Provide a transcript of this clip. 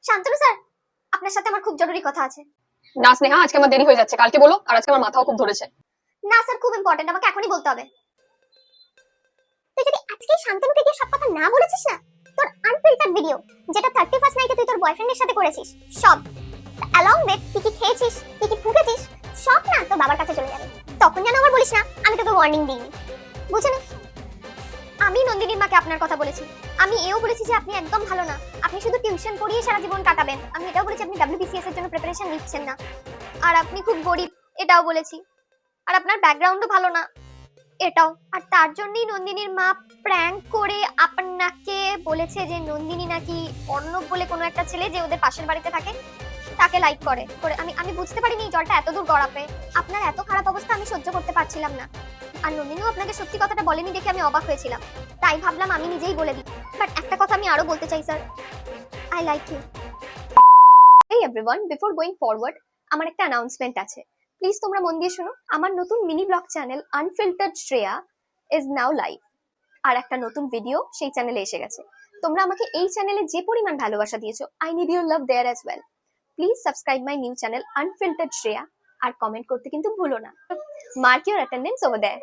Shantanu sir, আপনার সাথে আমার খুব জরুরি কথা আছে। না স্নেহা, আজকে আমার দেরি হয়ে যাচ্ছে, কালকে বলো। আর আজকে আমার মাথাও খুব ধরেছে। না স্যার, খুব ইম্পর্টেন্ট, আমাকে এখনই বলতে হবে। তুই যদি আজকে শান্তনুকে গিয়ে সব কথা না বলেছিস না, তোর আনফিল্টার্ড ভিডিও যেটা 31st নাইটে তুই তোর বয়ফ্রেন্ডের সাথে করেছিস, সব অ্যালং উইথ তুই কি খেয়েছিস, তুই কি ফুকেছিস, সব না তোর বাবার কাছে চলে যাবে। তখন যেন আবার বলিস না আমি তোকে ওয়ার্নিং দিইনি, বুঝছেন? আমি নন্দিনীর মাকে আপনার কথা বলেছি। আমি এও বলেছি যে আপনি একদম ভালো না, আপনি শুধু টিউশন পড়িয়ে সারা জীবন কাটাবেন। আমি এটাও বলেছি আপনি WBCS এর জন্য প্রিপারেশন নিচ্ছেন না, আর আপনি খুব গরিব, এটাও বলেছি। আর আপনার ব্যাকগ্রাউন্ডও ভালো না, এটাও। আর তার জন্যই নন্দিনীর মা প্র্যাঙ্ক করে আপনাকে বলেছে যে নন্দিনী নাকি অর্ণব বলে কোনো একটা ছেলে যে ওদের পাশের বাড়িতে থাকে তাকে লাইক করে করে আমি বুঝতে পারিনি এই জলটা এত দূর গড়াবে। আপনার এত খারাপ অবস্থা আমি সহ্য করতে পারছিলাম না। আর নন্দিনীও আপনাকে সত্যি কথাটা বলেনি দেখে আমি অবাক হয়েছিলাম, তাই ভাবলাম আমি নিজেই বলে দিই। বাট একটা কথা আমি আরো বলতে চাই স্যার, আই লাইক ইউ। এই এভরিওয়ান, বিফোর গোয়িং ফরওয়ার্ড আমার একটা অ্যানাউন্সমেন্ট আছে, প্লিজ তোমরা মন দিয়ে শোনো। আমার নতুন mini blog channel unfiltered Shreya is now live. আর একটা নতুন ভিডিও সেই চ্যানেলে এসে গেছে। তোমরা আমাকে এই চ্যানেলে যে পরিমাণ ভালোবাসা দিয়েছো, I need your love there as well. Please subscribe my new channel unfiltered Shreya, আর কমেন্ট করতে কিন্তু ভুলো না। Mark your attendance over there.